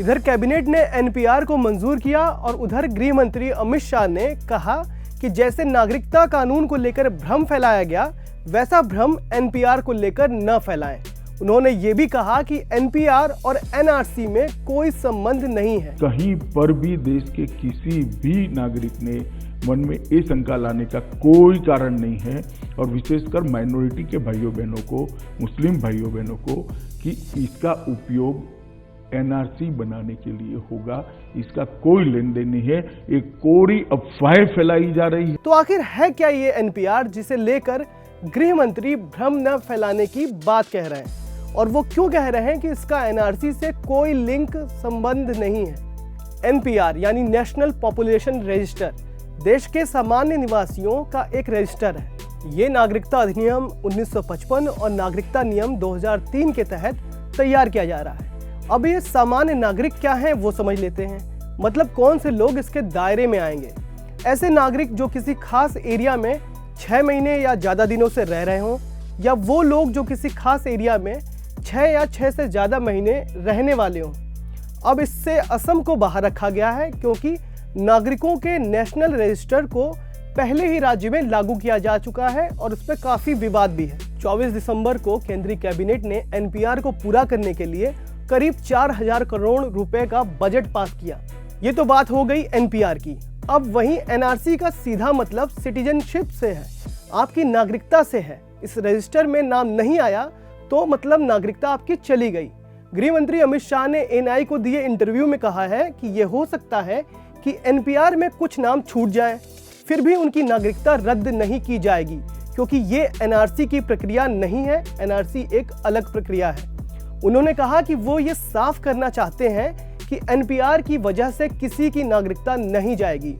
इधर कैबिनेट ने एनपीआर को मंजूर किया और उधर गृह मंत्री अमित शाह ने कहा कि जैसे नागरिकता कानून को लेकर भ्रम फैलाया गया, वैसा भ्रम एनपीआर को लेकर न फैलाएं। उन्होंने ये भी कहा कि एनपीआर और एनआरसी में कोई संबंध नहीं है। कहीं पर भी देश के किसी भी नागरिक ने मन में ये शंका लाने का कोई कारण नहीं है, और विशेषकर माइनॉरिटी के भाइयों बहनों को, मुस्लिम भाइयों बहनों को, कि इसका उपयोग एनआरसी बनाने के लिए होगा। इसका कोई लेन देन नहीं है, एक कोरी अफवाहें फैलाई जा रही है। तो आखिर है क्या ये एनपीआर जिसे लेकर गृह मंत्री भ्रम न फैलाने की बात कह रहे हैं, और वो क्यों कह रहे हैं कि इसका एनआरसी से कोई लिंक संबंध नहीं है। एनपीआर यानी नेशनल पॉपुलेशन रजिस्टर देश के सामान्य निवासियों का एक रजिस्टर है। ये नागरिकता अधिनियम 1955 और नागरिकता नियम 2003 के तहत तैयार किया जा रहा है। अब ये सामान्य नागरिक क्या हैं वो समझ लेते हैं। मतलब कौन से लोग इसके दायरे में आएंगे। ऐसे नागरिक जो किसी खास एरिया में 6 महीने या ज़्यादा दिनों से रह रहे हों, या वो लोग जो किसी खास एरिया में 6 या 6 से ज़्यादा महीने रहने वाले हों। अब इससे असम को बाहर रखा गया है, क्योंकि नागरिकों के नेशनल रजिस्टर को पहले ही राज्य में लागू किया जा चुका है और उस पर काफ़ी विवाद भी है। 24 दिसंबर को केंद्रीय कैबिनेट ने एनपीआर को पूरा करने के लिए करीब 4000 करोड़ रुपए का बजट पास किया। ये तो बात हो गई एनपीआर की। अब वहीं एनआरसी का सीधा मतलब सिटीजनशिप से है, आपकी नागरिकता से है। इस रजिस्टर में नाम नहीं आया तो मतलब नागरिकता आपकी चली गई। गृह मंत्री अमित शाह ने एएनआई को दिए इंटरव्यू में कहा है कि यह हो सकता है कि एनपीआर में कुछ नाम छूट जाएं, फिर भी उनकी नागरिकता रद्द नहीं की जाएगी, क्योंकि ये एनआरसी की प्रक्रिया नहीं है। एनआरसी एक अलग प्रक्रिया है। उन्होंने कहा कि वो ये साफ करना चाहते हैं कि एनपीआर की वजह से किसी की नागरिकता नहीं जाएगी।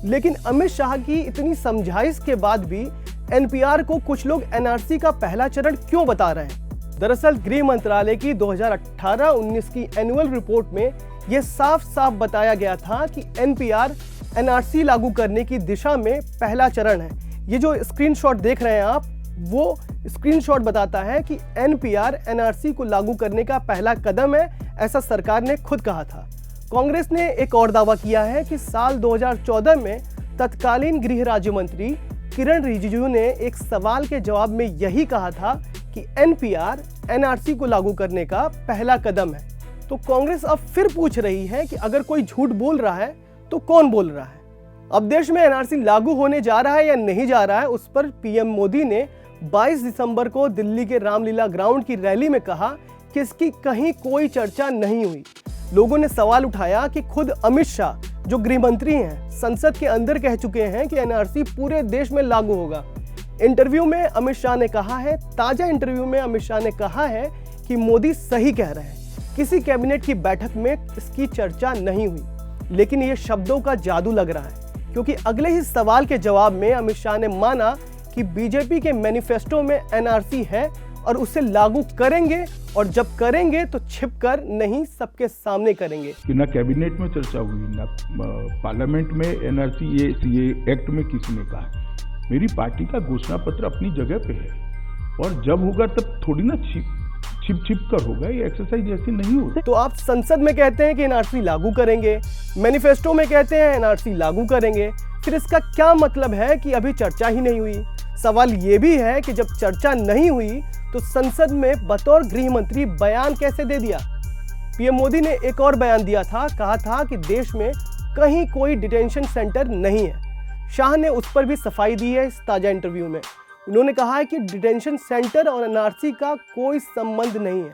लेकिन अमित शाह की इतनी समझाइश के बाद भी एनपीआर को कुछ लोग एनआरसी का पहला चरण क्यों बता रहे हैं। दरअसल गृह मंत्रालय की 2018-19 की एनुअल रिपोर्ट में यह साफ साफ बताया गया था कि एनपीआर एनआरसी लागू करने की दिशा में पहला चरण है। ये जो स्क्रीनशॉट देख रहे हैं आप, वो स्क्रीनशॉट बताता है कि एनपीआर एनआरसी को लागू करने का पहला कदम है, ऐसा सरकार ने खुद कहा था। कांग्रेस ने एक और दावा किया है कि साल 2014 में तत्कालीन गृह राज्य मंत्री किरण रिजिजू ने एक सवाल के जवाब में यही कहा था कि एनपीआर एनआरसी को लागू करने का पहला कदम है। तो कांग्रेस अब फिर पूछ रही है कि अगर कोई झूठ बोल रहा है तो कौन बोल रहा है। अब देश में एनआरसी लागू होने जा रहा है या नहीं जा रहा है, उस पर पीएम मोदी ने 22 दिसंबर को दिल्ली के रामलीला ग्राउंड की रैली में कहा कि इसकी कहीं कोई चर्चा नहीं हुई। लोगों ने सवाल उठाया कि खुद अमित शाह जो गृह मंत्री हैं, संसद के अंदर कह चुके हैं कि एनआरसी पूरे देश में लागू होगा। इंटरव्यू में अमित शाह ने कहा है, ताजा इंटरव्यू में अमित शाह ने कहा है कि मोदी सही कह रहे हैं, किसी कैबिनेट की बैठक में इसकी चर्चा नहीं हुई। लेकिन ये शब्दों का जादू लग रहा है, क्योंकि अगले ही सवाल के जवाब में अमित शाह ने माना कि बीजेपी के मैनिफेस्टो में एनआरसी है और उसे लागू करेंगे, और जब करेंगे तो छिपकर नहीं, सबके सामने करेंगे। कि ना कैबिनेट में चर्चा हुई, ना पार्लियामेंट में एनआरसी ये एक्ट में किसी ने कहा। मेरी पार्टी का घोषणा पत्र अपनी जगह पे है, और जब होगा तब थोड़ी ना छिप कर होगा। ये एक्सरसाइज ऐसी नहीं होती। तो आप संसद में कहते हैं कि एनआरसी लागू करेंगे, मैनिफेस्टो में कहते हैं एनआरसी लागू करेंगे, फिर इसका क्या मतलब है कि अभी चर्चा ही नहीं हुई। सवाल ये भी है कि जब चर्चा नहीं हुई तो संसद में बतौर गृह मंत्री बयान कैसे दे दिया। पीएम मोदी ने एक और बयान दिया था, कहा था कि देश में कहीं कोई डिटेंशन सेंटर नहीं है। शाह ने उस पर भी सफाई दी है इस ताजा इंटरव्यू में। उन्होंने कहा है कि डिटेंशन सेंटर और एनआरसी का कोई संबंध नहीं है।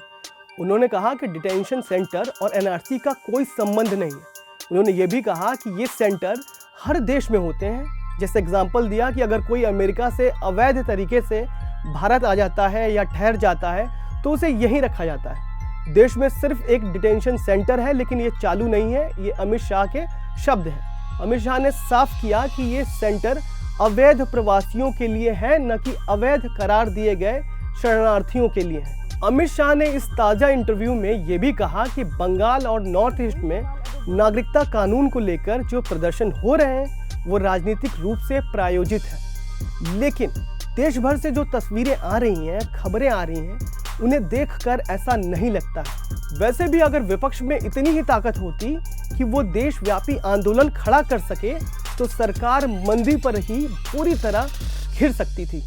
उन्होंने कहा कि डिटेंशन सेंटर और एनआरसी का कोई संबंध नहीं है। उन्होंने ये भी कहा कि ये सेंटर हर देश में होते हैं। जैसे एग्जाम्पल दिया कि अगर कोई अमेरिका से अवैध तरीके से भारत आ जाता है या ठहर जाता है तो उसे यहीं रखा जाता है। देश में सिर्फ एक डिटेंशन सेंटर है, लेकिन ये चालू नहीं है। ये अमित शाह के शब्द हैं। अमित शाह ने साफ किया कि ये सेंटर अवैध प्रवासियों के लिए है, न कि अवैध करार दिए गए शरणार्थियों के लिए है। अमित शाह ने इस ताजा इंटरव्यू में ये भी कहा कि बंगाल और नॉर्थ ईस्ट में नागरिकता कानून को लेकर जो प्रदर्शन हो रहे हैं वो राजनीतिक रूप से प्रायोजित है। लेकिन देश भर से जो तस्वीरें आ रही हैं, खबरें आ रही हैं, उन्हें देखकर ऐसा नहीं लगता है। वैसे भी अगर विपक्ष में इतनी ही ताकत होती कि वो देशव्यापी आंदोलन खड़ा कर सके तो सरकार मंदी पर ही पूरी तरह घिर सकती थी।